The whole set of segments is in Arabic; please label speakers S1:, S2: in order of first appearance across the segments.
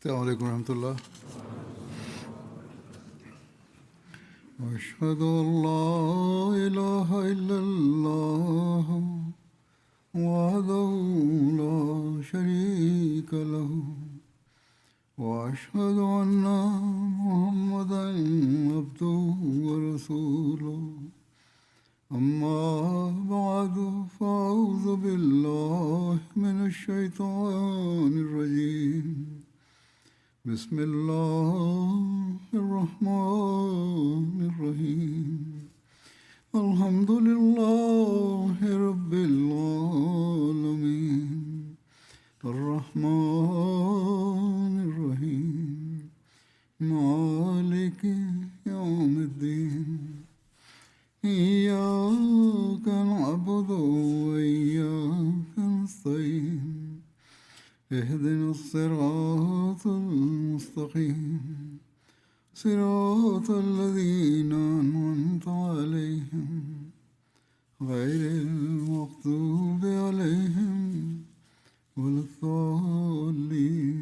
S1: السلام عليكم ورحمة الله. أشهد أن لا إله إلا الله وحده لا شريك له وأشهد أن محمدا عبده ورسوله أما بعد فأعوذ بالله من الشيطان الرجيم. بسم الله الرحمن الرحيم. الحمد لله رب العالمين الرحمن الرحيم مالك يوم الدين إياك نعبد وإياك نستعين اهدنا الصراط المستقيم صراط الذين أنعمت عليهم غير المغضوب عليهم ولا الضالين.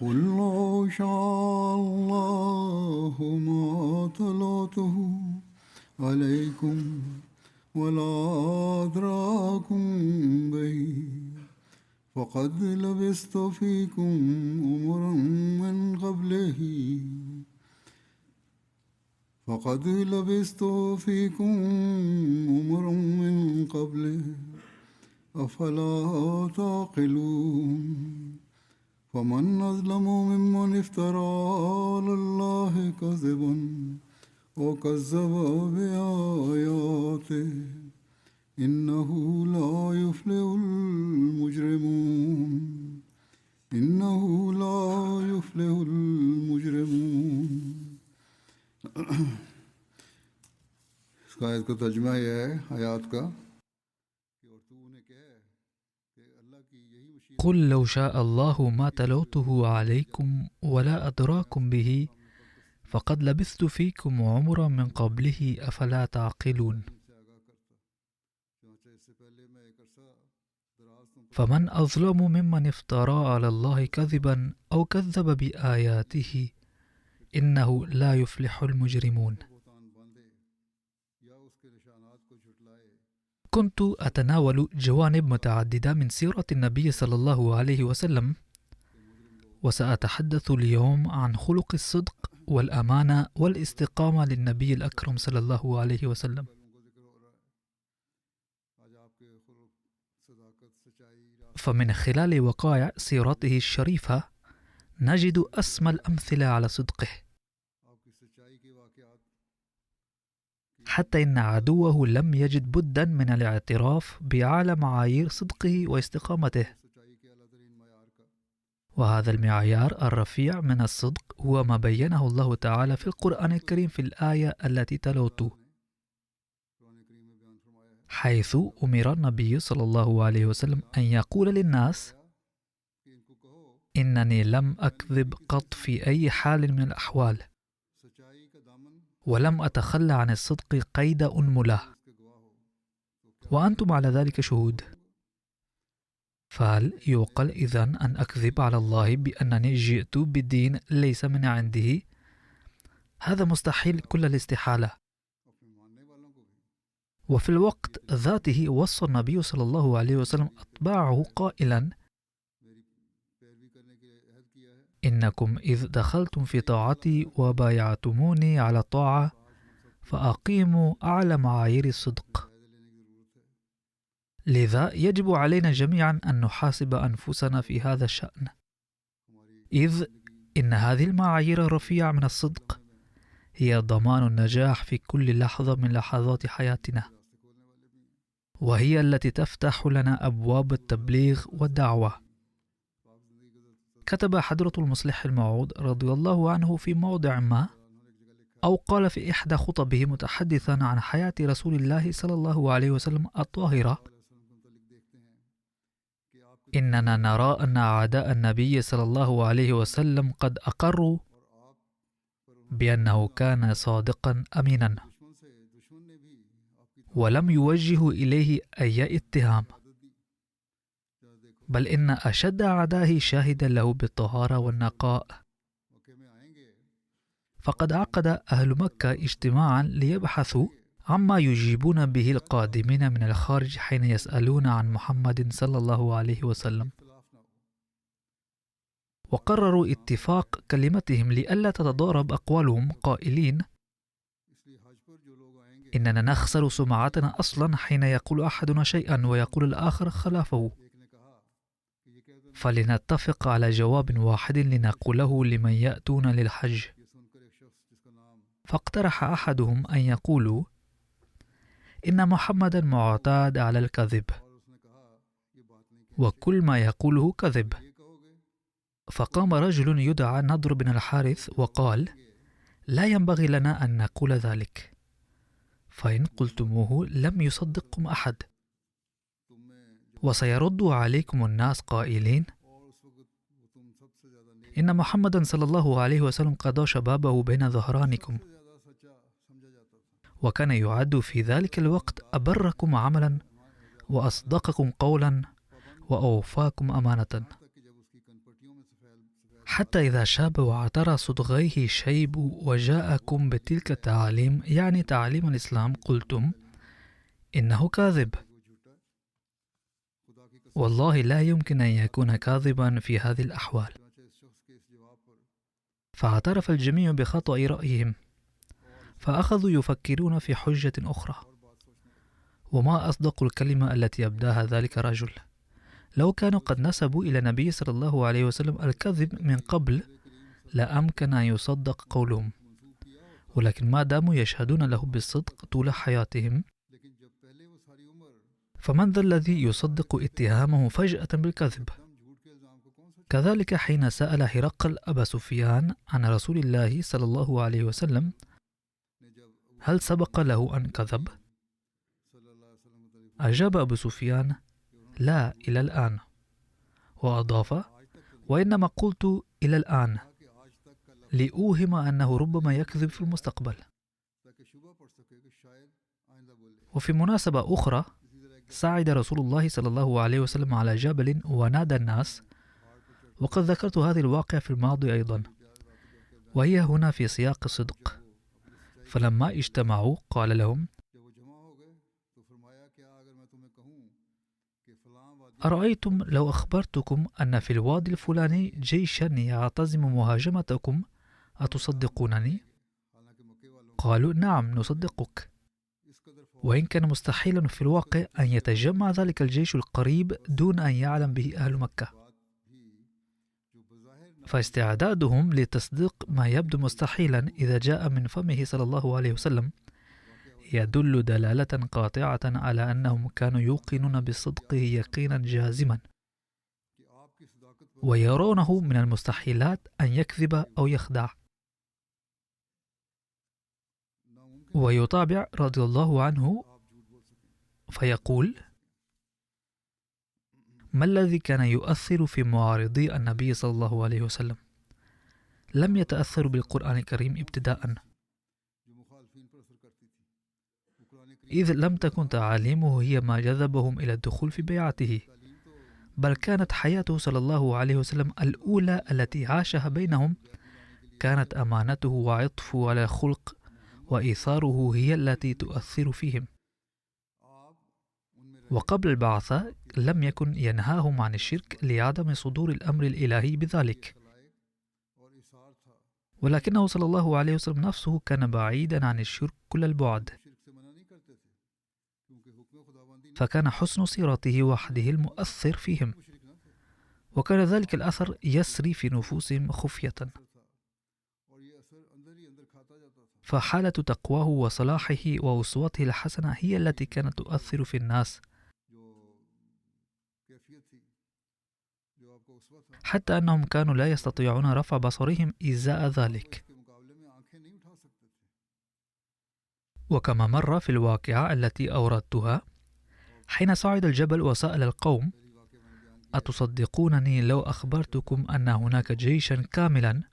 S1: قل لو شاء الله ما تلوته عليكم ولا أدراكم به فقد لبثت فيكم أمرا من قبله أفلا تعقلون. فمن أظلم ممن افترى على الله كذبا وكذب بآياته إنه لا يفلح المجرمون. इस आयत का तर्जुमा यह है आयत का कि और तू उन्हें कहे कि अल्लाह की यही मशीयत
S2: قل لو شاء الله ما تلوته عليكم ولا أدراكم به فقد لبثت فيكم عمرا من قبله أفلا تعقلون. فمن أظلم ممن افترى على الله كذبا أو كذب بآياته إنه لا يفلح المجرمون. كنت أتناول جوانب متعددة من سيرة النبي صلى الله عليه وسلم، وسأتحدث اليوم عن خلق الصدق والأمانة والاستقامة للنبي الأكرم صلى الله عليه وسلم. فمن خلال وقائع سيرته الشريفة نجد أسمى الأمثلة على صدقه، حتى إن عدوه لم يجد بدا من الاعتراف بأعلى معايير صدقه واستقامته. وهذا المعيار الرفيع من الصدق هو ما بينه الله تعالى في القرآن الكريم في الآية التي تلوته، حيث أمر النبي صلى الله عليه وسلم أن يقول للناس: إنني لم أكذب قط في أي حال من الأحوال، ولم أتخلى عن الصدق قيد أنملة، وأنتم على ذلك شهود. فهل يعقل إذن أن أكذب على الله بأنني جئت بدين ليس من عنده؟ هذا مستحيل كل الاستحالة. وفي الوقت ذاته وصى النبي صلى الله عليه وسلم أتباعه قائلا: إنكم إذ دخلتم في طاعتي وبايعتموني على طاعة فأقيموا أعلى معايير الصدق. لذا يجب علينا جميعا أن نحاسب أنفسنا في هذا الشأن، إذ إن هذه المعايير الرفيعة من الصدق هي ضمان النجاح في كل لحظة من لحظات حياتنا، وهي التي تفتح لنا أبواب التبليغ والدعوة. كتب حضرة المصلح الموعود رضي الله عنه في موضع ما، أو قال في إحدى خطبه متحدثا عن حياة رسول الله صلى الله عليه وسلم الطاهرة: إننا نرى أن أعداء النبي صلى الله عليه وسلم قد أقروا بأنه كان صادقا أمينا، ولم يوجهوا إليه أي اتهام، بل إن أشد أعدائه شاهدا له بالطهارة والنقاء. فقد عقد أهل مكة اجتماعا ليبحثوا عما يجيبون به القادمين من الخارج حين يسألون عن محمد صلى الله عليه وسلم، وقرروا اتفاق كلمتهم لئلا تتضارب أقوالهم قائلين: إننا نخسر سمعتنا أصلا حين يقول أحدنا شيئا ويقول الآخر خلافه، فلنتفق على جواب واحد لنقوله لمن يأتون للحج. فاقترح أحدهم أن يقولوا: إن محمدا معتاد على الكذب، وكل ما يقوله كذب. فقام رجل يدعى نضر بن الحارث وقال: لا ينبغي لنا أن نقول ذلك، فإن قلتموه لم يصدقكم أحد، وسيرد عليكم الناس قائلين: إن محمدا صلى الله عليه وسلم قضى شبابه بين ظهرانكم، وكان يعد في ذلك الوقت أبركم عملا وأصدقكم قولا وأوفاكم أمانة، حتى إذا شاب وعترى صدغيه شيب وجاءكم بتلك التعاليم، يعني تعاليم الإسلام، قلتم إنه كاذب. والله لا يمكن أن يكون كاذبا في هذه الأحوال. فاعترف الجميع بخطأ رأيهم، فأخذوا يفكرون في حجة أخرى. وما أصدق الكلمة التي أبداها ذلك الرجل. لو كانوا قد نسبوا إلى النبي صلى الله عليه وسلم الكذب من قبل لأمكن أن يصدق قولهم، ولكن ما داموا يشهدون له بالصدق طول حياتهم، فمن ذا الذي يصدق اتهامه فجأة بالكذب؟ كذلك حين سأل هرقل أبا سفيان عن رسول الله صلى الله عليه وسلم هل سبق له أن كذب؟ أجاب أبو سفيان: لا، إلى الآن. وأضاف: وإنما قلت إلى الآن لأوهم أنه ربما يكذب في المستقبل. وفي مناسبة أخرى صعد رسول الله صلى الله عليه وسلم على جبل ونادى الناس، وقد ذكرت هذه الواقعة في الماضي أيضا، وهي هنا في سياق الصدق. فلما اجتمعوا قال لهم: أرأيتم لو أخبرتكم أن في الوادي الفلاني جيشا يعتزم مهاجمتكم أتصدقونني؟ قالوا: نعم نصدقك، وإن كان مستحيلا في الواقع أن يتجمع ذلك الجيش القريب دون أن يعلم به أهل مكة. فاستعدادهم لتصديق ما يبدو مستحيلا إذا جاء من فمه صلى الله عليه وسلم يدل دلالة قاطعة على أنهم كانوا يوقنون بصدقه يقينا جازما، ويرونه من المستحيلات أن يكذب أو يخدع. ويتابع رضي الله عنه فيقول: ما الذي كان يؤثر في معارضي النبي صلى الله عليه وسلم؟ لم يتأثروا بالقرآن الكريم ابتداء، إذ لم تكن تعاليمه هي ما جذبهم إلى الدخول في بيعته، بل كانت حياته صلى الله عليه وسلم الأولى التي عاشها بينهم كانت أمانته وعطفه على الخلق وإيثاره هي التي تؤثر فيهم. وقبل البعثة لم يكن ينهاهم عن الشرك لعدم صدور الأمر الإلهي بذلك، ولكنه صلى الله عليه وسلم نفسه كان بعيدا عن الشرك كل البعد، فكان حسن سيرته وحده المؤثر فيهم، وكان ذلك الأثر يسري في نفوسهم خفية. فحالة تقواه وصلاحه وأسوته الحسنة هي التي كانت تؤثر في الناس، حتى أنهم كانوا لا يستطيعون رفع بصرهم إزاء ذلك. وكما مر في الواقعة التي أوردتها حين صعد الجبل وسأل القوم: أتصدقونني لو أخبرتكم أن هناك جيشا كاملا؟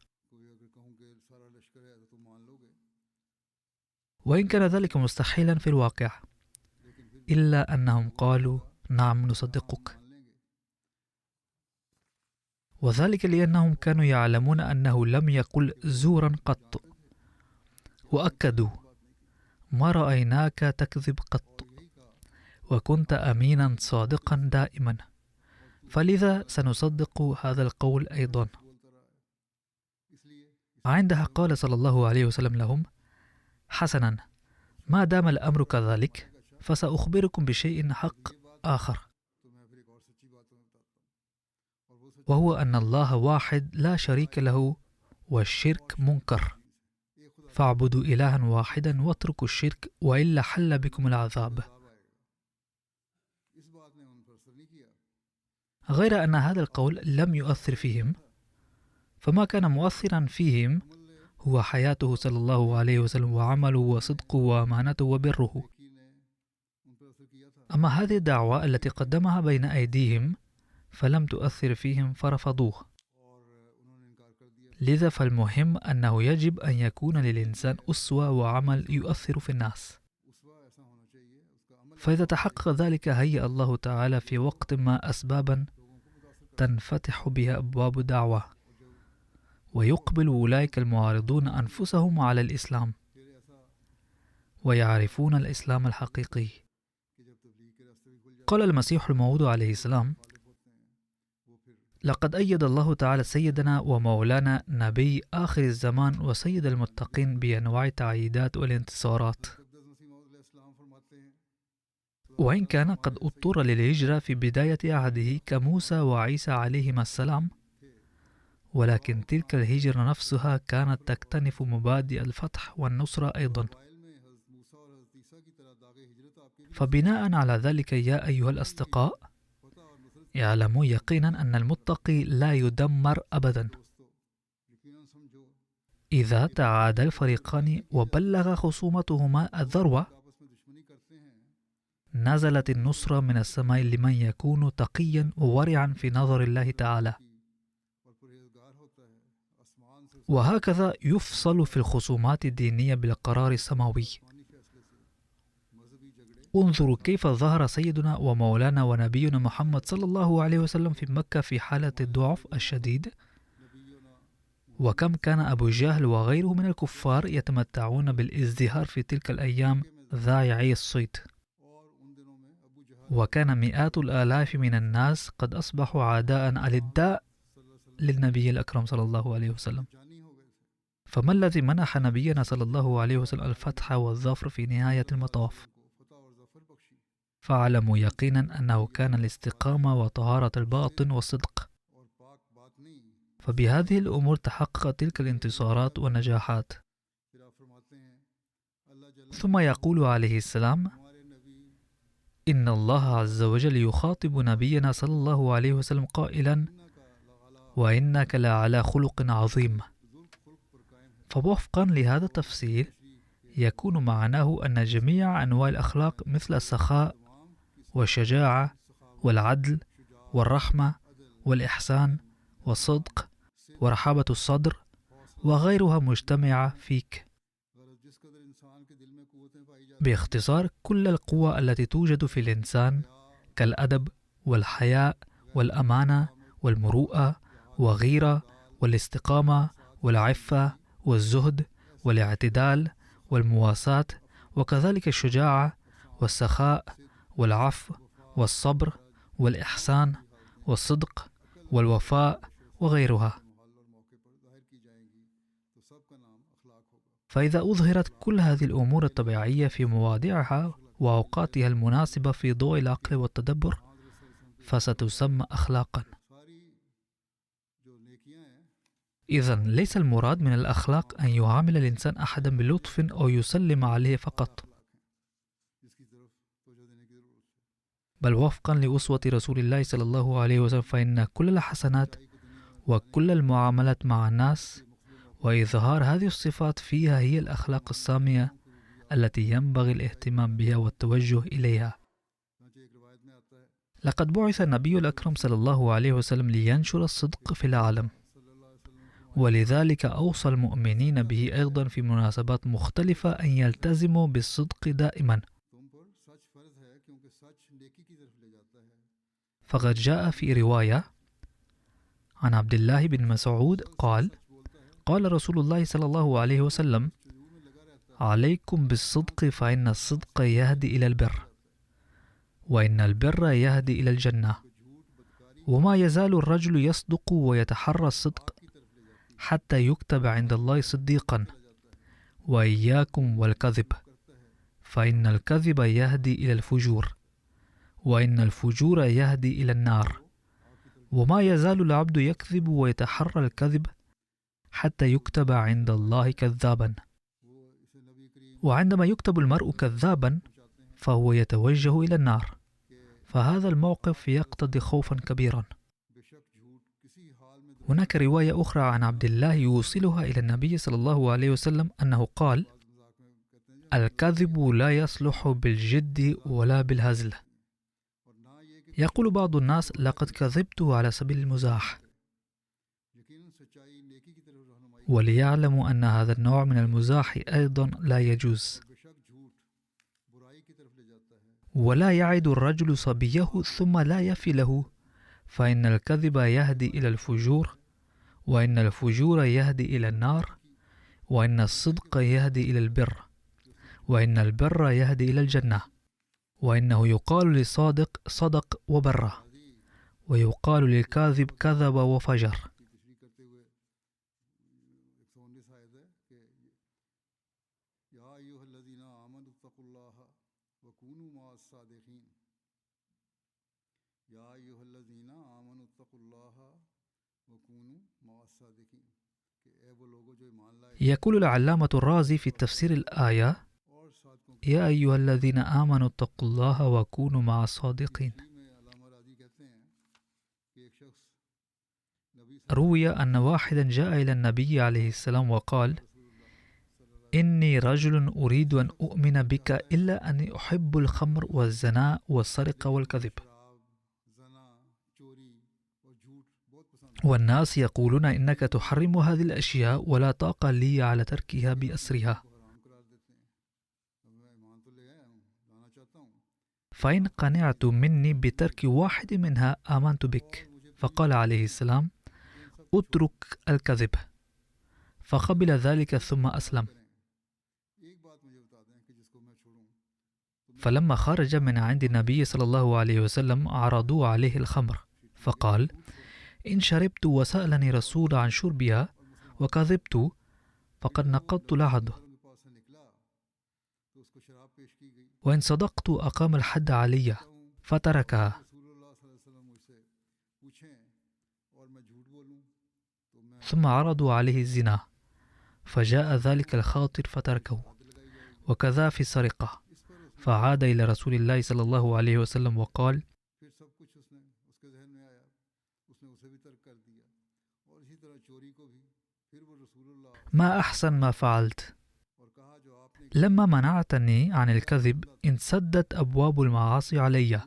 S2: وإن كان ذلك مستحيلا في الواقع، إلا أنهم قالوا: نعم نصدقك. وذلك لأنهم كانوا يعلمون أنه لم يقل زورا قط، وأكدوا: ما رأيناك تكذب قط، وكنت أمينا صادقا دائما، فلذا سنصدق هذا القول أيضا. عندها قال صلى الله عليه وسلم لهم: حسنا، ما دام الأمر كذلك فسأخبركم بشيء حق آخر، وهو أن الله واحد لا شريك له، والشرك منكر، فاعبدوا إلها واحدا واتركوا الشرك، وإلا حل بكم العذاب. غير أن هذا القول لم يؤثر فيهم، فما كان مؤثرا فيهم هو حياته صلى الله عليه وسلم، وعمله وصدقه وأمانته وبره. أما هذه الدعوة التي قدمها بين أيديهم فلم تؤثر فيهم فرفضوه. لذا فالمهم أنه يجب أن يكون للإنسان أسوة وعمل يؤثر في الناس، فإذا تحقق ذلك هيأ الله تعالى في وقت ما أسبابا تنفتح بها أبواب دعوة، ويقبل أولئك المعارضون أنفسهم على الإسلام، ويعرفون الإسلام الحقيقي. قال المسيح الموعود عليه السلام: لقد أيد الله تعالى سيدنا ومولانا نبي آخر الزمان وسيد المتقين بأنواع التعييدات والانتصارات، وإن كان قد اضطر للهجرة في بداية عهده كموسى وعيسى عليهما السلام، ولكن تلك الهجرة نفسها كانت تكتنف مبادئ الفتح والنصرة أيضا. فبناء على ذلك يا أيها الأصدقاء، اعلموا يقينا أن المتقي لا يدمر أبدا. إذا تعادى الفريقان وبلغ خصومتهما الذروة، نزلت النصرة من السماء لمن يكون تقيا وورعا في نظر الله تعالى. وهكذا يفصل في الخصومات الدينية بالقرار السماوي. انظروا كيف ظهر سيدنا ومولانا ونبينا محمد صلى الله عليه وسلم في مكة في حالة الضعف الشديد، وكم كان أبو جهل وغيره من الكفار يتمتعون بالازدهار في تلك الأيام ذائعي الصيت، وكان مئات الآلاف من الناس قد أصبحوا عداء ألداء للنبي الأكرم صلى الله عليه وسلم. فما الذي منح نبينا صلى الله عليه وسلم الفتح والظفر في نهاية المطاف؟ فاعلموا يقينا أنه كان الاستقامة وطهارة الباطن والصدق، فبهذه الأمور تحققت تلك الانتصارات والنجاحات. ثم يقول عليه السلام: إن الله عز وجل يخاطب نبينا صلى الله عليه وسلم قائلا: وإنك لعلى خلق عظيم. فوفقا لهذا التفسير يكون معناه أن جميع أنواع الأخلاق مثل السخاء والشجاعة والعدل والرحمة والإحسان والصدق ورحابة الصدر وغيرها مجتمعة فيك. باختصار، كل القوى التي توجد في الإنسان كالأدب والحياء والأمانة والمروءة والغيرة والاستقامة والعفة والزهد والاعتدال والمواساة، وكذلك الشجاعة والسخاء والعفو والصبر والإحسان والصدق والوفاء وغيرها. فإذا أظهرت كل هذه الأمور الطبيعية في مواضعها وأوقاتها المناسبة في ضوء العقل والتدبر فستسمى أخلاقا. إذن ليس المراد من الأخلاق أن يعامل الإنسان أحدا بلطف أو يسلم عليه فقط، بل وفقا لأسوة رسول الله صلى الله عليه وسلم، فإن كل الحسنات وكل المعاملات مع الناس وإظهار هذه الصفات فيها هي الأخلاق السامية التي ينبغي الاهتمام بها والتوجه إليها. لقد بعث النبي الأكرم صلى الله عليه وسلم لينشر الصدق في العالم، ولذلك أوصى المؤمنين به أيضا في مناسبات مختلفة أن يلتزموا بالصدق دائما. فقد جاء في رواية عن عبد الله بن مسعود قال: قال رسول الله صلى الله عليه وسلم: عليكم بالصدق فإن الصدق يهدي إلى البر، وإن البر يهدي إلى الجنة، وما يزال الرجل يصدق ويتحرى الصدق حتى يكتب عند الله صديقا، وإياكم والكذب، فإن الكذب يهدي إلى الفجور، وإن الفجور يهدي إلى النار، وما يزال العبد يكذب ويتحرى الكذب حتى يكتب عند الله كذابا. وعندما يكتب المرء كذابا فهو يتوجه إلى النار، فهذا الموقف يقتضي خوفا كبيرا. هناك رواية أخرى عن عبد الله يوصلها إلى النبي صلى الله عليه وسلم أنه قال: الكذب لا يصلح بالجد ولا بالهزل. يقول بعض الناس: لقد كذبت على سبيل المزاح، وليعلموا أن هذا النوع من المزاح أيضا لا يجوز. ولا يعد الرجل صبيه ثم لا يفي له، فإن الكذب يهدي إلى الفجور، وإن الفجور يهدي إلى النار، وإن الصدق يهدي إلى البر، وإن البر يهدي إلى الجنة، وإنه يقال للصادق صدق وبر، ويقال للكاذب كذب وفجر. يقول العلامة الرازي في تفسير الآية: يا أيها الذين آمنوا اتقوا الله وكونوا مع الصادقين. روي أن واحدا جاء إلى النبي عليه السلام وقال: إني رجل أريد أن أؤمن بك إلا أني أحب الخمر والزنا والسرقة والكذب، والناس يقولون إنك تحرم هذه الأشياء ولا طاقة لي على تركها بأسرها، فإن قنعت مني بترك واحد منها آمنت بك. فقال عليه السلام: اترك الكذب، فقبل ذلك ثم أسلم. فلما خرج من عند النبي صلى الله عليه وسلم عرضوا عليه الخمر، فقال: إن شربت وسألني رسول عن شربها وكذبت فقد نقضت العهد، وإن صدقت أقام الحد علي فتركها. ثم عرضوا عليه الزنا فجاء ذلك الخاطر فتركه، وكذا في السرقة، فعاد إلى رسول الله صلى الله عليه وسلم وقال: ما أحسن ما فعلت، لما منعتني عن الكذب انسدت أبواب المعاصي علي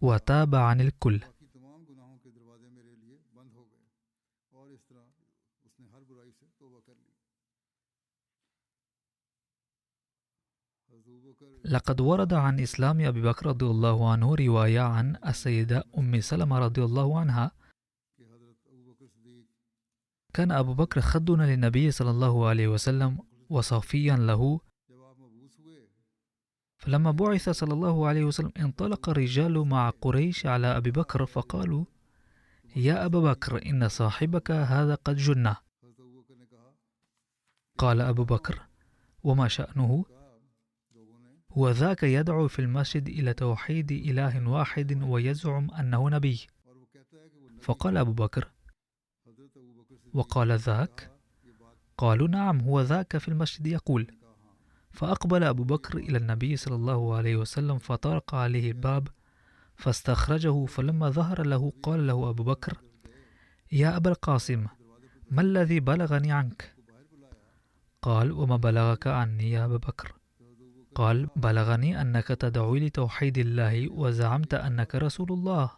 S2: وتاب عن الكل. لقد ورد عن إسلام أبي بكر رضي الله عنه رواية عن السيدة أم سلمة رضي الله عنها: كان أبو بكر خدنا للنبي صلى الله عليه وسلم وصافيا له، فلما بعث صلى الله عليه وسلم انطلق الرجال مع قريش على أبي بكر فقالوا: يا أبا بكر إن صاحبك هذا قد جن. قال أبو بكر: وما شأنه؟ هو ذاك يدعو في المسجد إلى توحيد إله واحد ويزعم أنه نبي. فقال أبو بكر: وقال ذاك؟ قالوا: نعم، هو ذاك في المسجد يقول. فأقبل أبو بكر إلى النبي صلى الله عليه وسلم فطرق عليه الباب فاستخرجه، فلما ظهر له قال له أبو بكر: يا أبا القاسم، ما الذي بلغني عنك؟ قال: وما بلغك عني يا أبا بكر؟ قال: بلغني أنك تدعو لتوحيد الله وزعمت أنك رسول الله.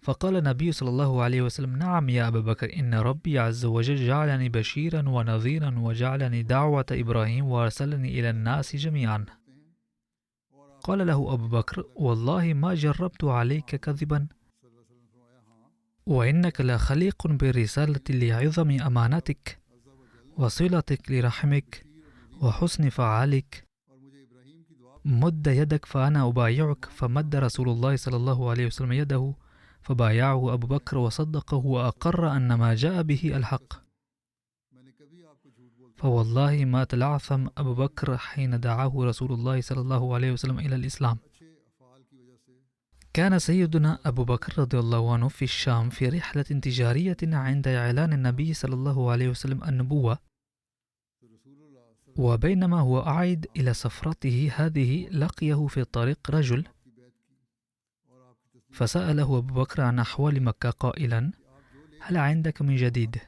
S2: فقال النبي صلى الله عليه وسلم: نعم يا أبا بكر، إن ربي عز وجل جعلني بشيرا ونذيرا وجعلني دعوة إبراهيم وأرسلني إلى الناس جميعا. قال له أبو بكر: والله ما جربت عليك كذبا وإنك لخليق بالرسالة لعظم أمانتك وصلتك لرحمك وحسن فعالك. مد يدك فأنا أبايعك. فمد رسول الله صلى الله عليه وسلم يده فبايعه أبو بكر وصدقه وأقر أن ما جاء به الحق. فوالله ما تلعثم أبو بكر حين دعاه رسول الله صلى الله عليه وسلم إلى الإسلام. كان سيدنا أبو بكر رضي الله عنه في الشام في رحلة تجارية عند إعلان النبي صلى الله عليه وسلم النبوة، وبينما هو أعيد إلى سفرته هذه لقيه في الطريق رجل فسأله أبو بكر عن أحوال مكة قائلا: هل عندك من جديد؟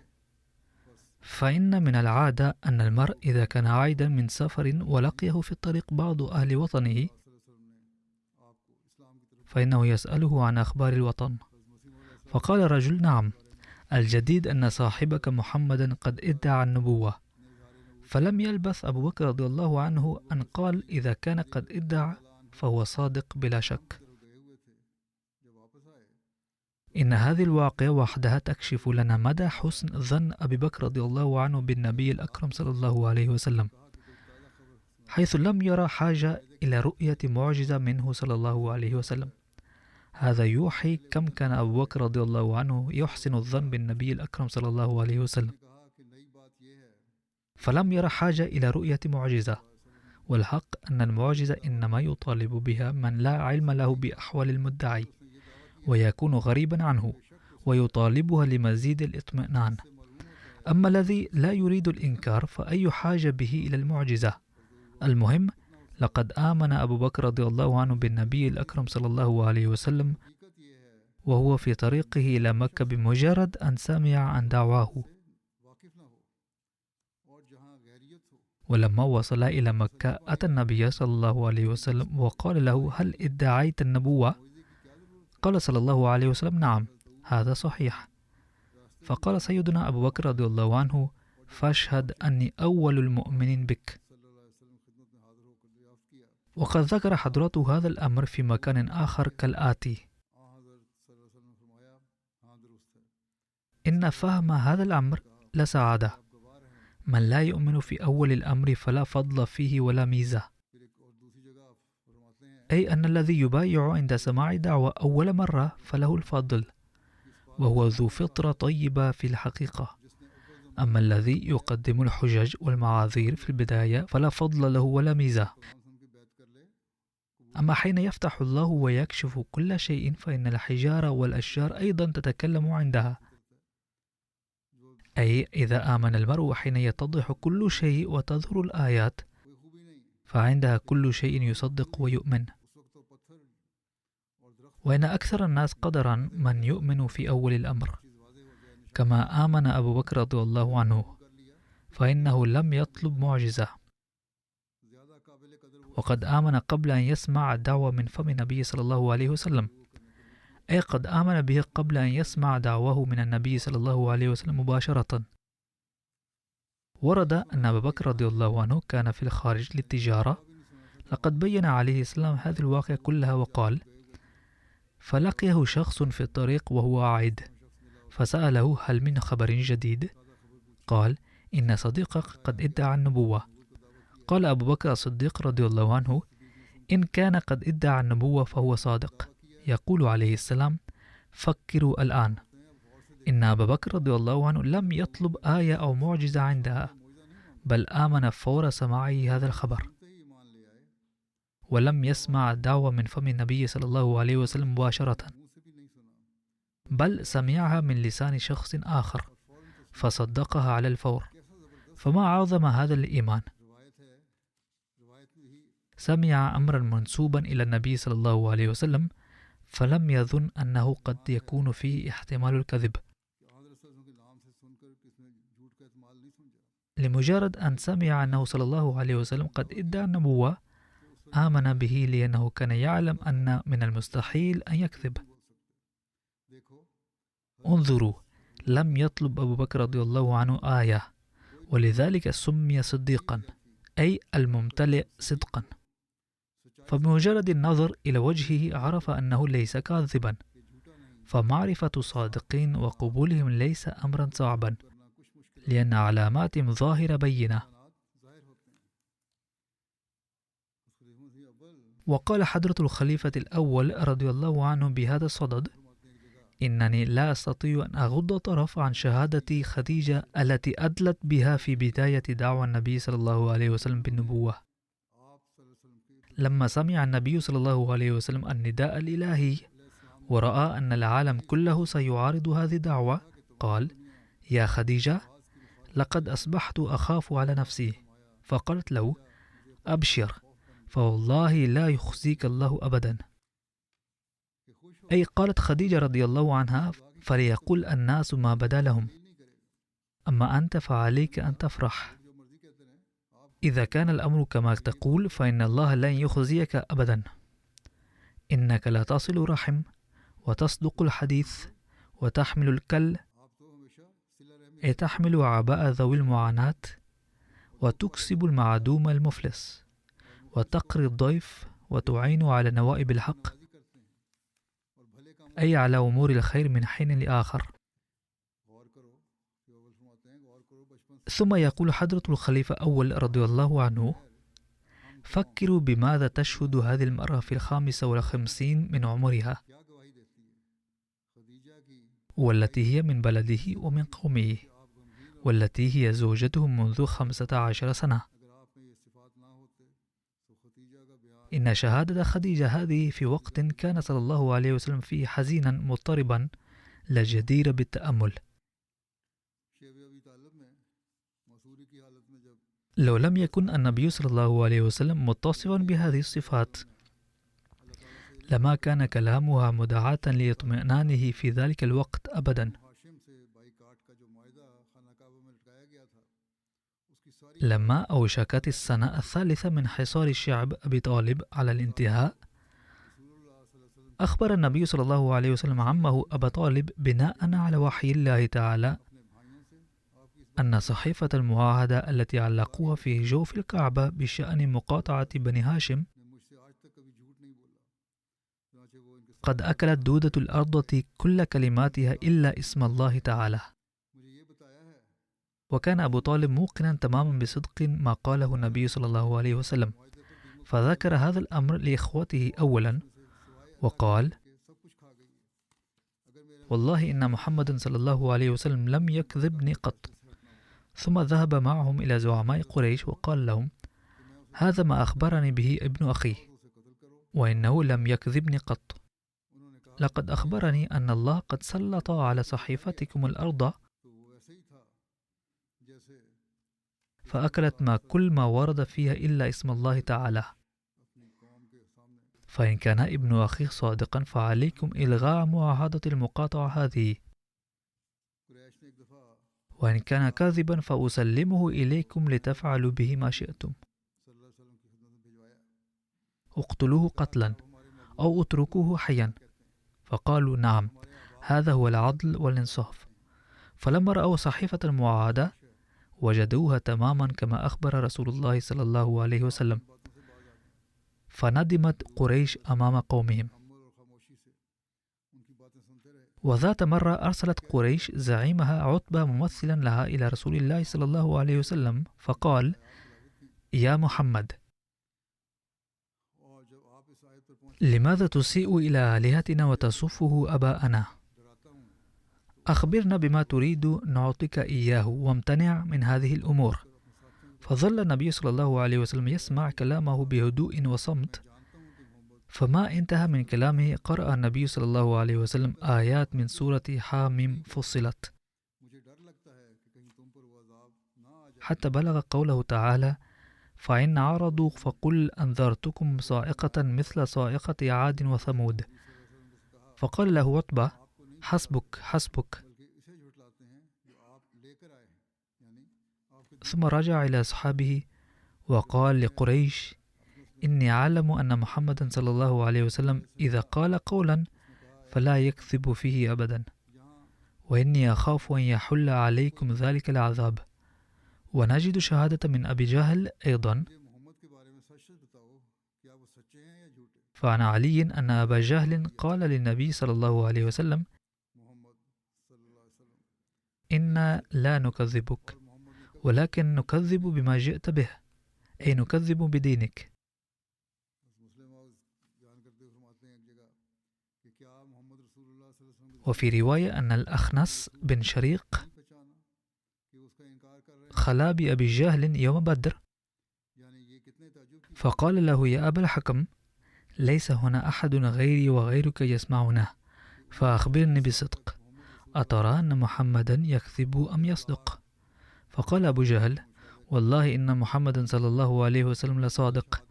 S2: فإن من العادة أن المرء إذا كان عائدا من سفر ولقيه في الطريق بعض أهل وطنه فإنه يسأله عن أخبار الوطن. فقال الرجل: نعم، الجديد أن صاحبك محمدا قد ادعى النبوة. فلم يلبث أبو بكر رضي الله عنه أن قال: إذا كان قد ادعى فهو صادق بلا شك. إن هذه الواقعة وحدها تكشف لنا مدى حسن ظن أبي بكر رضي الله عنه بالنبي الأكرم صلى الله عليه وسلم، حيث لم يرى حاجة إلى رؤية معجزة منه صلى الله عليه وسلم. هذا يوحي كم كان أبو بكر رضي الله عنه يحسن الظن بالنبي الأكرم صلى الله عليه وسلم، فلم يرى حاجة إلى رؤية معجزة. والحق أن المعجزة إنما يطالب بها من لا علم له بأحوال المدعي ويكون غريبا عنه، ويطالبها لمزيد الاطمئنان. أما الذي لا يريد الإنكار فأي حاجة به إلى المعجزة؟ المهم، لقد آمن أبو بكر رضي الله عنه بالنبي الأكرم صلى الله عليه وسلم وهو في طريقه إلى مكة بمجرد أن سمع عن دعواه. ولما وصل إلى مكة أتى النبي صلى الله عليه وسلم وقال له: هل ادعيت النبوة؟ قال صلى الله عليه وسلم: نعم، هذا صحيح. فقال سيدنا أبو بكر رضي الله عنه: فاشهد أني أول المؤمنين بك. وقد ذكر حضرته هذا الأمر في مكان آخر كالآتي: إن فهم هذا الأمر لسعادة. من لا يؤمن في أول الأمر فلا فضل فيه ولا ميزة، أي أن الذي يبايع عند سماع دعوة أول مرة فله الفضل، وهو ذو فطرة طيبة في الحقيقة. أما الذي يقدم الحجج والمعاذير في البداية فلا فضل له ولا ميزة. أما حين يفتح الله ويكشف كل شيء فإن الحجارة والأشجار أيضا تتكلم عندها، أي إذا آمن المرء حين يتضح كل شيء وتظهر الآيات فعندها كل شيء يصدق ويؤمن. وإن أكثر الناس قدرا من يؤمن في أول الأمر، كما آمن أبو بكر رضي الله عنه، فإنه لم يطلب معجزة، وقد آمن قبل أن يسمع الدعوة من فم النبي صلى الله عليه وسلم، أي قد آمن به قبل أن يسمع دعواه من النبي صلى الله عليه وسلم مباشرة. ورد أن أبا بكر رضي الله عنه كان في الخارج للتجارة، لقد بين عليه السلام هذه الواقعة كلها وقال: فلقيه شخص في الطريق وهو عائد فسأله: هل من خبر جديد؟ قال: إن صديقك قد ادعى النبوة. قال أبو بكر الصديق رضي الله عنه: إن كان قد ادعى النبوة فهو صادق. يقول عليه السلام: فكروا الآن. إن أبا بكر رضي الله عنه لم يطلب آية أو معجزة عندها، بل آمن فور سماعه هذا الخبر، ولم يسمع الدعوة من فم النبي صلى الله عليه وسلم مباشرة، بل سمعها من لسان شخص آخر فصدقها على الفور. فما عظم هذا الإيمان! سمع أمرا منسوبا إلى النبي صلى الله عليه وسلم فلم يظن أنه قد يكون فيه احتمال الكذب. لمجرد أن سمع أنه صلى الله عليه وسلم قد ادعى النبوة آمن به، لأنه كان يعلم أن من المستحيل أن يكذب. انظروا، لم يطلب أبو بكر رضي الله عنه آية، ولذلك سمي صديقا، أي الممتلئ صدقا. فبمجرد النظر إلى وجهه عرف أنه ليس كاذبا، فمعرفة الصادقين وقبولهم ليس أمرا صعبا، لأن علاماتهم ظاهرة بينة. وقال حضرة الخليفة الأول رضي الله عنه بهذا الصدد: إنني لا أستطيع أن أغض طرف عن شهادة خديجة التي أدلت بها في بداية دعوى النبي صلى الله عليه وسلم بالنبوة. لما سمع النبي صلى الله عليه وسلم النداء الإلهي ورأى أن العالم كله سيعارض هذه الدعوة، قال: يا خديجة، لقد أصبحت أخاف على نفسي. فقالت له: أبشر، فوالله لا يخزيك الله أبدا. أي قالت خديجة رضي الله عنها: فليقول الناس ما بدا لهم، أما أنت فعليك أن تفرح. إذا كان الأمر كما تقول فإن الله لن يخزيك أبدا. إنك لا تصل رحم، وتصدق الحديث، وتحمل الكل، أي تحمل عباء ذوي المعاناة، وتكسب المعدوم المفلس، وتقري الضيف، وتعين على نوائب الحق، أي على أمور الخير من حين لآخر. ثم يقول حضرة الخليفة أول رضي الله عنه: فكروا بماذا تشهد هذه المرأة في 55 من عمرها، والتي هي من بلده ومن قومه، والتي هي زوجته منذ 15 سنة. إن شهادة خديجة هذه في وقت كان صلى الله عليه وسلم فيه حزينا مضطربا لجدير بالتأمل. لو لم يكن النبي صلى الله عليه وسلم متصفا بهذه الصفات لما كان كلامها مدعاة لاطمئنانه في ذلك الوقت أبدا. لما أوشكت السنة الثالثة من حصار الشعب أبي طالب على الانتهاء، أخبر النبي صلى الله عليه وسلم عمه أبا طالب بناء على وحي الله تعالى أن صحيفة المعاهدة التي علقوها في جوف الكعبة بشأن مقاطعة بني هاشم قد أكلت دودة الأرض كل كلماتها إلا اسم الله تعالى. وكان أبو طالب موقنا تماما بصدق ما قاله النبي صلى الله عليه وسلم، فذكر هذا الأمر لإخوته أولا، وقال: والله إن محمد صلى الله عليه وسلم لم يكذبني قط. ثم ذهب معهم إلى زعماء قريش وقال لهم: هذا ما أخبرني به ابن أخي، وإنه لم يكذبني قط. لقد أخبرني أن الله قد سلط على صحيفتكم الأرض فأكلت كل ما ورد فيها إلا اسم الله تعالى. فإن كان ابن أخي صادقا فعليكم إلغاء معاهدة المقاطعة هذه، وإن كان كاذبا فأسلمه إليكم لتفعلوا به ما شئتم. اقتلوه قتلا أو اتركوه حيا. فقالوا: نعم، هذا هو العدل والإنصاف. فلما رأوا صحيفة المعاهدة وجدوها تماما كما أخبر رسول الله صلى الله عليه وسلم، فندمت قريش أمام قومهم. وذات مرة أرسلت قريش زعيمها عتبة ممثلا لها إلى رسول الله صلى الله عليه وسلم، فقال: يا محمد، لماذا تسيء إلى آلهتنا وتصفه أباءنا؟ أخبرنا بما تريد نعطيك إياه، وامتنع من هذه الأمور. فظل النبي صلى الله عليه وسلم يسمع كلامه بهدوء وصمت، فما انتهى من كلامه قرأ النبي صلى الله عليه وسلم آيات من سورة حاميم فصلت، حتى بلغ قوله تعالى: فإن عرضوا فقل أنذرتكم صاعقة مثل صاعقة عاد وثمود. فقال له عتبة: حسبك حسبك. ثم رجع إلى أصحابه وقال لقريش: إني أعلم أن محمدا صلى الله عليه وسلم إذا قال قولا فلا يكذب فيه أبدا، وإني أخاف أن يحل عليكم ذلك العذاب. ونجد شهادة من أبي جهل أيضا. فعن علي أن أبا جهل قال للنبي صلى الله عليه وسلم: إنا لا نكذبك ولكن نكذب بما جئت به، أي نكذب بدينك. وفي رواية أن الأخنس بن شريق خلا بأبي جهل يوم بدر، فقال له: يا أبا الحكم، ليس هنا أحد غيري وغيرك يسمعنا، فأخبرني بصدق، أترى أن محمدا يكذب أم يصدق؟ فقال أبو جهل: والله إن محمدا صلى الله عليه وسلم لصادق،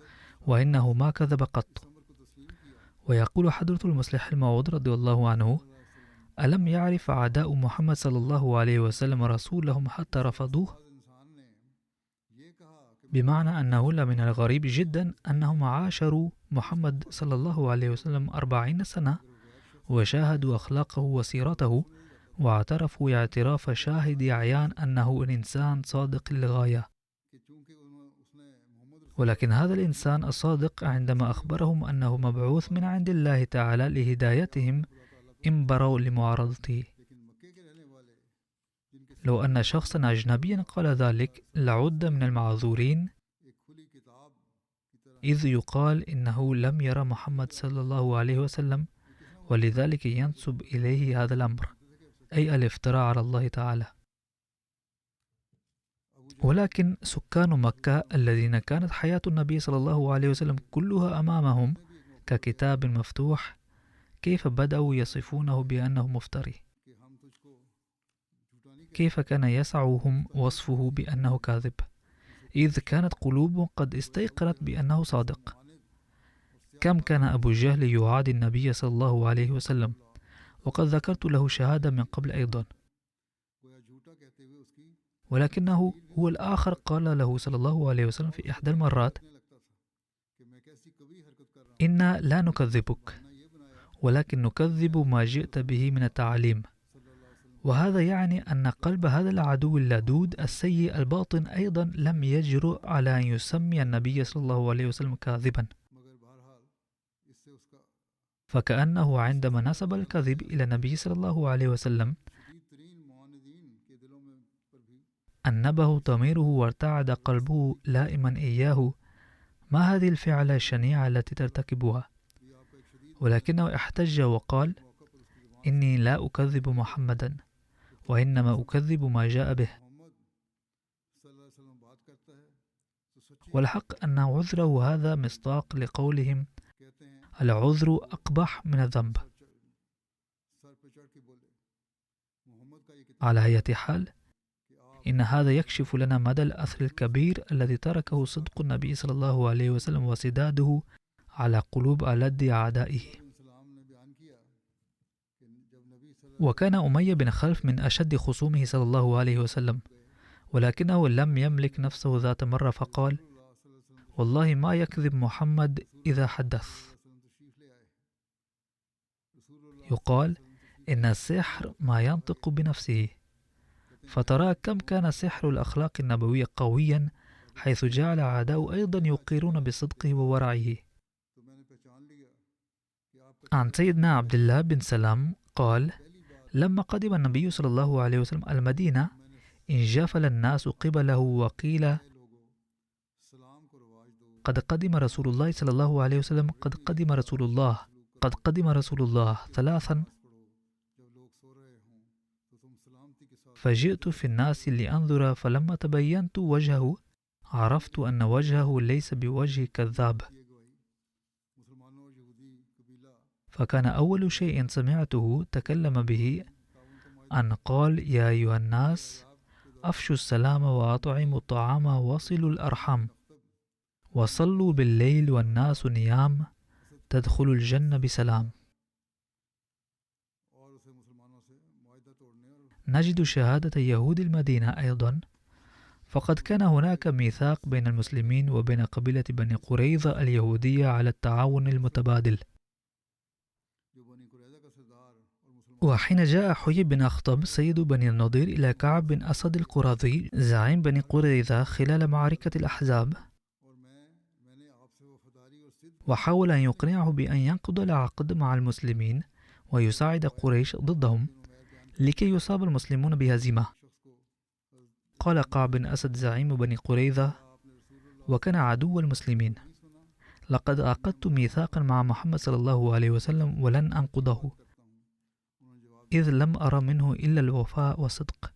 S2: وإنه ما كذب قط. ويقول حضرة المصلح الموعود رضي الله عنه: ألم يعرف أعداء محمد صلى الله عليه وسلم رسولهم حتى رفضوه؟ بمعنى أنه لمن الغريب جدا أنهم عاشروا محمد صلى الله عليه وسلم 40 سنة وشاهدوا أخلاقه وسيرته، واعترفوا اعتراف شاهد عيان أنه إنسان صادق للغاية. ولكن هذا الإنسان الصادق عندما أخبرهم أنه مبعوث من عند الله تعالى لهدايتهم انبروا لمعارضته. لو أن شخصا أجنبيا قال ذلك لعد من المعذورين، إذ يقال إنه لم يرى محمد صلى الله عليه وسلم، ولذلك ينسب إليه هذا الأمر، أي الافتراء على الله تعالى. ولكن سكان مكة الذين كانت حياة النبي صلى الله عليه وسلم كلها أمامهم ككتاب مفتوح، كيف بدأوا يصفونه بأنه مفتري؟ كيف كان يسعهم وصفه بأنه كاذب، إذ كانت قلوبهم قد استيقنت بأنه صادق؟ كم كان أبو جهل يعادي النبي صلى الله عليه وسلم، وقد ذكرت له شهادة من قبل أيضا، ولكنه هو الآخر قال له صلى الله عليه وسلم في إحدى المرات: إنا لا نكذبك ولكن نكذب ما جئت به من التعليم. وهذا يعني أن قلب هذا العدو اللدود السيء الباطن أيضا لم يجرؤ على أن يسمي النبي صلى الله عليه وسلم كاذبا، فكأنه عندما نسب الكذب إلى النبي صلى الله عليه وسلم أنبه ضميره وارتعد قلبه لائما إياه: ما هذه الفعلة الشنيعة التي ترتكبها؟ ولكنه احتج وقال: إني لا أكذب محمدا، وإنما أكذب ما جاء به. والحق أن عذره هذا مصداق لقولهم: العذر أقبح من الذنب. على أي حال، إن هذا يكشف لنا مدى الأثر الكبير الذي تركه صدق النبي صلى الله عليه وسلم وسداده على قلوب ألد أعدائه. وكان أمية بن خلف من أشد خصومه صلى الله عليه وسلم، ولكنه لم يملك نفسه ذات مرة فقال: والله ما يكذب محمد إذا حدث. يقال إن السحر ما ينطق بنفسه، فترى كم كان سحر الأخلاق النبوية قويا، حيث جعل أعداؤه أيضا يقرون بصدقه وورعه. عن سيدنا عبد الله بن سلام قال: لما قدم النبي صلى الله عليه وسلم المدينة انجفل الناس قبله، وقيل: قد قدم رسول الله صلى الله عليه وسلم، قد قدم رسول الله، قد قدم رسول الله، ثلاثا. فجئت في الناس لأنظر، فلما تبينت وجهه عرفت أن وجهه ليس بوجه كذاب. فكان أول شيء سمعته تكلم به أن قال: يا أيها الناس، أفشوا السلام وأطعموا الطعام وصلوا الأرحام وصلوا بالليل والناس نيام، تدخلوا الجنة بسلام. نجد شهادة يهود المدينة أيضا، فقد كان هناك ميثاق بين المسلمين وبين قبيلة بني قريظة اليهودية على التعاون المتبادل. وحين جاء حيي بن أخطب سيد بني النضير إلى كعب بن أسد القرظي زعيم بني قريظة خلال معركة الأحزاب، وحاول أن يقنعه بأن ينقض العقد مع المسلمين ويساعد قريش ضدهم، لكي يصاب المسلمون بهزيمة. قال كعب بن أسد زعيم بني قريظة وكان عدو المسلمين: لقد عقدت ميثاقا مع محمد صلى الله عليه وسلم ولن أنقضه، إذ لم أرى منه إلا الوفاء والصدق.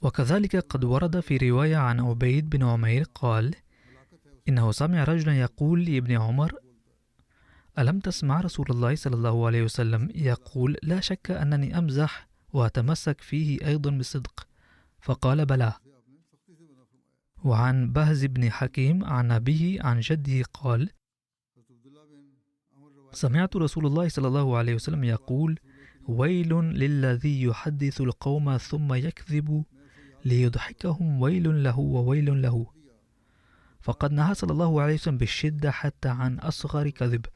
S2: وكذلك قد ورد في رواية عن عبيد بن عمير قال: إنه سمع رجلا يقول لابن عمر: ألم تسمع رسول الله صلى الله عليه وسلم يقول: لا شك أنني أمزح وأتمسك فيه أيضا بالصدق؟ فقال: بلى. وعن بهز بن حكيم عن أبيه عن جده قال: سمعت رسول الله صلى الله عليه وسلم يقول: ويل للذي يحدث القوم ثم يكذب ليضحكهم، ويل له وويل له. فقد نهى صلى الله عليه وسلم بالشدة حتى عن أصغر كذب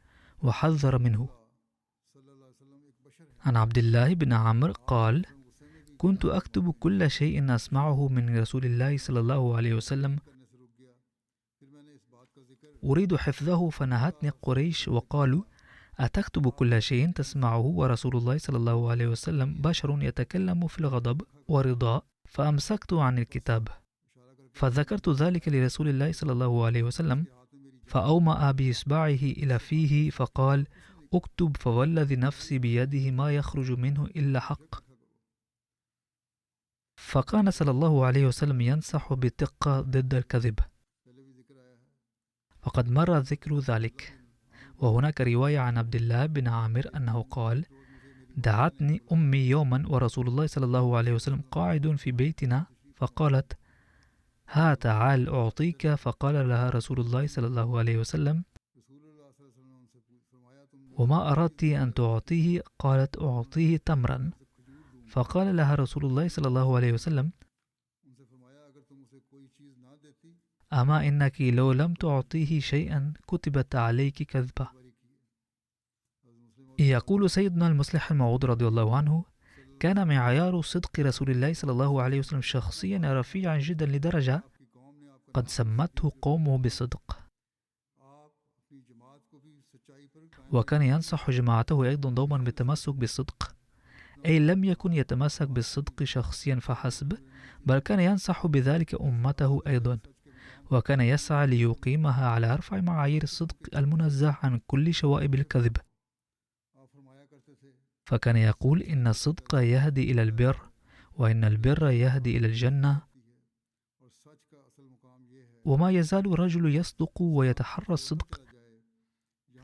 S2: وحذر منه. عن عبد الله بن عمرو قال: كنت أكتب كل شيء أسمعه من رسول الله صلى الله عليه وسلم أريد حفظه، فنهتني قريش وقالوا: أتكتب كل شيء تسمعه ورسول الله صلى الله عليه وسلم بشر يتكلم في الغضب ورضا؟ فأمسكت عن الكتاب، فذكرت ذلك لرسول الله صلى الله عليه وسلم، فأومأ بإصبعه إلى فيه فقال: اكتب، فوالذي نفسي بيده ما يخرج منه إلا حق. فكان صلى الله عليه وسلم ينصح بالدقة ضد الكذب، وقد مر ذكر ذلك. وهناك رواية عن عبد الله بن عامر أنه قال: دعتني أمي يوما ورسول الله صلى الله عليه وسلم قاعد في بيتنا، فقالت: ها تعال أعطيك. فقال لها رسول الله صلى الله عليه وسلم: وما أردت أن تعطيه؟ قالت: أعطيه تمرا. فقال لها رسول الله صلى الله عليه وسلم: أما إنك لو لم تعطيه شيئا كتبت عليك كذبة. يقول سيدنا المصلح الموعود رضي الله عنه: كان معيار صدق رسول الله صلى الله عليه وسلم شخصيا رفيعا جدا لدرجة قد سمته قومه بالصدق. وكان ينصح جماعته أيضا دوما بالتمسك بالصدق، أي لم يكن يتمسك بالصدق شخصيا فحسب، بل كان ينصح بذلك أمته أيضا، وكان يسعى ليقيمها على أرفع معايير الصدق المنزه عن كل شوائب الكذب. فكان يقول: إن الصدق يهدي إلى البر، وإن البر يهدي إلى الجنة، وما يزال الرجل يصدق ويتحرى الصدق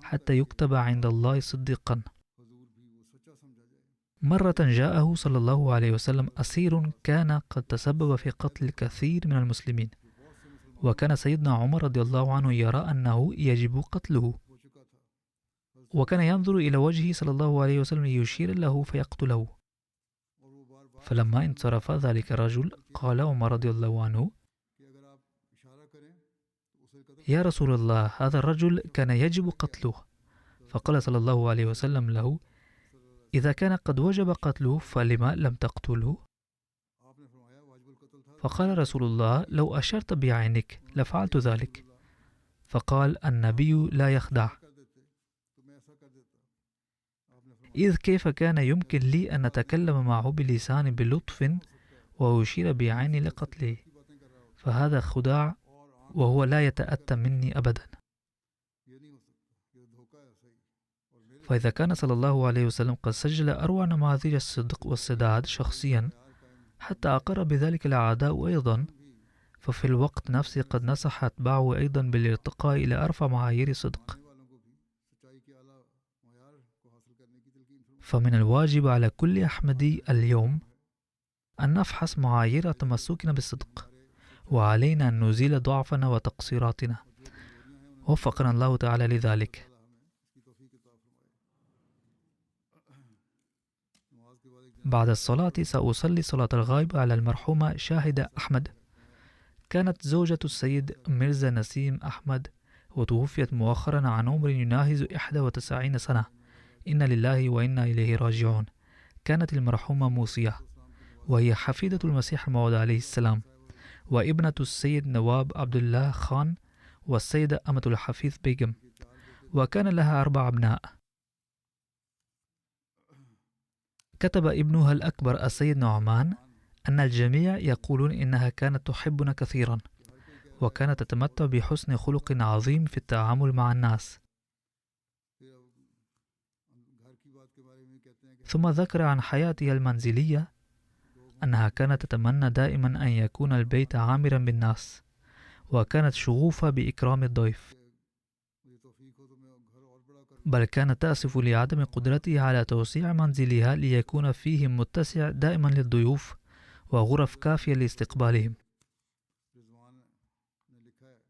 S2: حتى يكتب عند الله صديقا. مرة جاءه صلى الله عليه وسلم أسير كان قد تسبب في قتل الكثير من المسلمين، وكان سيدنا عمر رضي الله عنه يرى أنه يجب قتله، وكان ينظر إلى وجهه صلى الله عليه وسلم ليشير له فيقتله. فلما انصرف ذلك الرجل قال عمر رضي الله عنه: يا رسول الله، هذا الرجل كان يجب قتله. فقال صلى الله عليه وسلم له: إذا كان قد وجب قتله فلما لم تقتله؟ فقال رسول الله: لو أشرت بعينك لفعلت ذلك. فقال: النبي لا يخدع، إذ كيف كان يمكن لي أن أتكلم معه بلسان بلطف وأشير بعيني لقتله؟ فهذا خداع، وهو لا يتأتى مني أبدا. فإذا كان صلى الله عليه وسلم قد سجل أروع نماذج الصدق والسداد شخصيا حتى أقر بذلك الأعداء أيضا، ففي الوقت نفسه قد نصح أتباعه أيضا بالارتقاء إلى أرفع معايير الصدق. فمن الواجب على كل أحمدي اليوم أن نفحص معايير تمسكنا بالصدق، وعلينا أن نزيل ضعفنا وتقصيراتنا. وفقنا الله تعالى لذلك. بعد الصلاة سأصلي صلاة الغائب على المرحومة شاهدة أحمد، كانت زوجة السيد ميرزا نسيم أحمد، وتوفيت مؤخرا عن عمر يناهز 91 سنة. إنا لله وإنا إليه راجعون. كانت المرحومة موصية، وهي حفيدة المسيح الموعود عليه السلام، وابنة السيد نواب عبد الله خان والسيدة أمة الحفيظ بيغم، وكان لها 4 أبناء. كتب ابنها الأكبر السيد نعمان أن الجميع يقولون إنها كانت تحبنا كثيرا، وكانت تتمتع بحسن خلق عظيم في التعامل مع الناس. ثم ذكر عن حياتها المنزلية أنها كانت تتمنى دائما أن يكون البيت عامرا بالناس، وكانت شغوفة بإكرام الضيف، بل كانت تأسف لعدم قدرتها على توسيع منزلها ليكون فيه متسع دائما للضيوف وغرف كافية لاستقبالهم.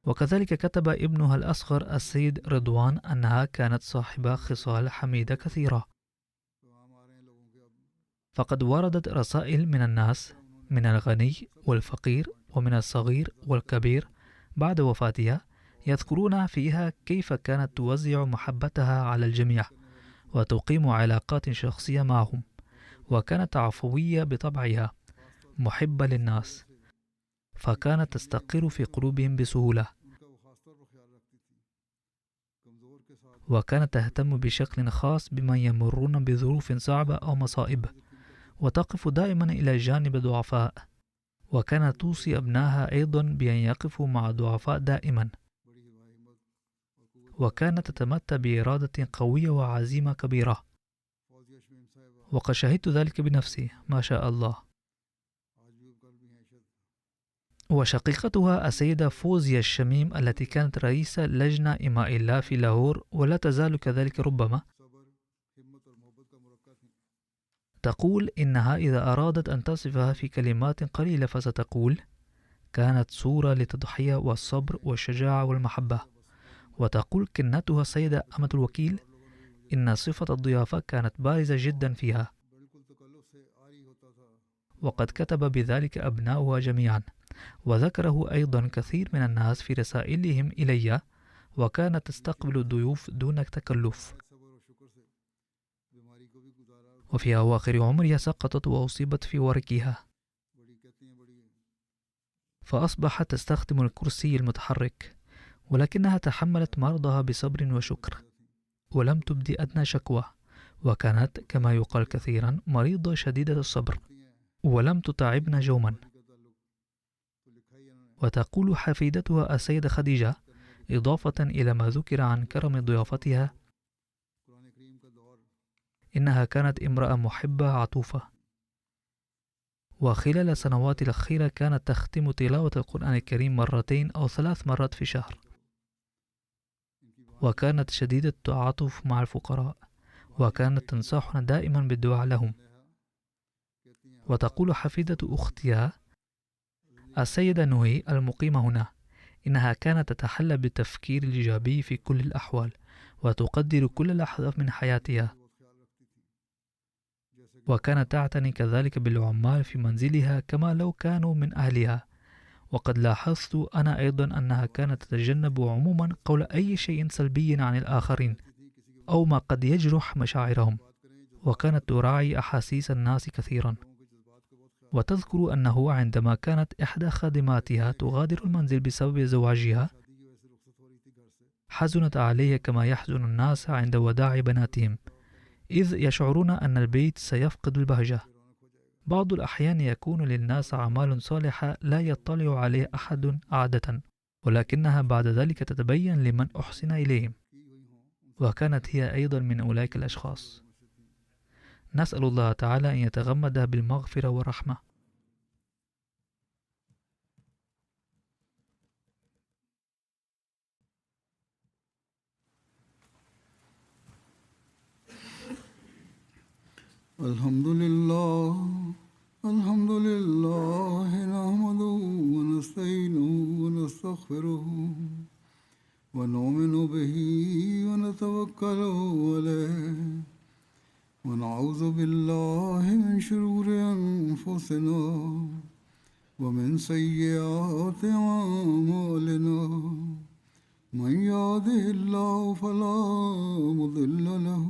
S2: وكذلك كتب ابنها الأصغر السيد رضوان أنها كانت صاحبة خصال حميدة كثيرة، فقد وردت رسائل من الناس، من الغني والفقير ومن الصغير والكبير بعد وفاتها، يذكرون فيها كيف كانت توزع محبتها على الجميع وتقيم علاقات شخصية معهم، وكانت عفوية بطبعها محبة للناس، فكانت تستقر في قلوبهم بسهولة، وكانت تهتم بشكل خاص بمن يمرون بظروف صعبة أو مصائب، وتقف دائما إلى جانب الضعفاء، وكانت توصي أبنائها أيضا بأن يقفوا مع الضعفاء دائما، وكانت تتمتع بإرادة قوية وعزيمة كبيرة، وقد شهدت ذلك بنفسي ما شاء الله. وشقيقتها السيدة فوزية الشميم التي كانت رئيسة لجنة إماء الله في لاهور ولا تزال كذلك ربما، تقول إنها إذا أرادت أن تصفها في كلمات قليلة فستقول: كانت صورة للتضحية والصبر والشجاعة والمحبة. وتقول كنتها السيدة أمة الوكيل إن صفة الضيافة كانت بارزة جدا فيها، وقد كتب بذلك أبناؤها جميعا، وذكره أيضا كثير من الناس في رسائلهم إلي، وكانت تستقبل الضيوف دون تكلف. وفي أواخر عمرها سقطت وأصيبت في وركها، فأصبحت تستخدم الكرسي المتحرك، ولكنها تحملت مرضها بصبر وشكر، ولم تبدي أدنى شكوى، وكانت كما يقال كثيرا مريضة شديدة الصبر، ولم تتعبنا جوما. وتقول حفيدتها السيدة خديجة إضافة إلى ما ذكر عن كرم ضيافتها إنها كانت امرأة محبة عطوفة، وخلال السنوات الأخيرة كانت تختم تلاوة القرآن الكريم 2 أو 3 مرات في الشهر، وكانت شديدة التعاطف مع الفقراء، وكانت تنصحنا دائما بالدعاء لهم. وتقول حفيدة أختها السيدة نوي المقيمة هنا إنها كانت تتحلى بالتفكير الإيجابي في كل الأحوال، وتقدر كل لحظة من حياتها، وكانت تعتني كذلك بالعمال في منزلها كما لو كانوا من أهلها. وقد لاحظت أنا أيضا أنها كانت تتجنب عموما قول أي شيء سلبي عن الآخرين أو ما قد يجرح مشاعرهم، وكانت تراعي أحاسيس الناس كثيرا. وتذكر أنه عندما كانت إحدى خادماتها تغادر المنزل بسبب زواجها، حزنت عليها كما يحزن الناس عند وداع بناتهم، إذ يشعرون أن البيت سيفقد البهجة. بعض الأحيان يكون للناس أعمال صالحة لا يطلع عليه أحد عادة، ولكنها بعد ذلك تتبين لمن أحسن إليهم، وكانت هي أيضا من أولئك الأشخاص. نسأل الله تعالى أن يتغمدها بالمغفرة والرحمة.
S1: الحمد لله الحمد لله نحمده ونستعينه ونستغفره ونؤمن به ونتوكل عليه ونعوذ بالله من شرور أنفسنا ومن سيئات أعمالنا من يهده الله فلا مضل له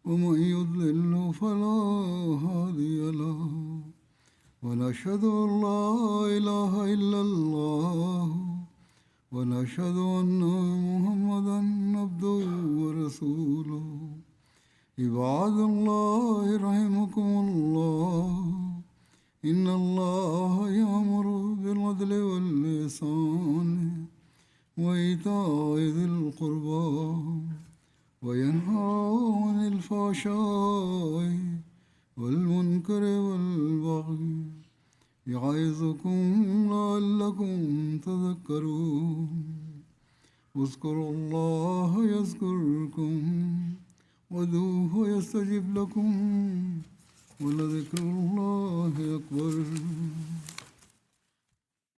S1: ومن يضلل فلا هادي له ونشهد أن لا إله إلا الله ونشهد أن محمدا عبده ورسوله عباد الله رحمكم بالعدل والإحسان وإيتاء ذي القربى وينهى عن الفحشاء والمنكر والبغي يعظكم لعلكم تذكرون اذكروا الله يذكركم وادعوه يستجب لكم ولذكر الله أكبر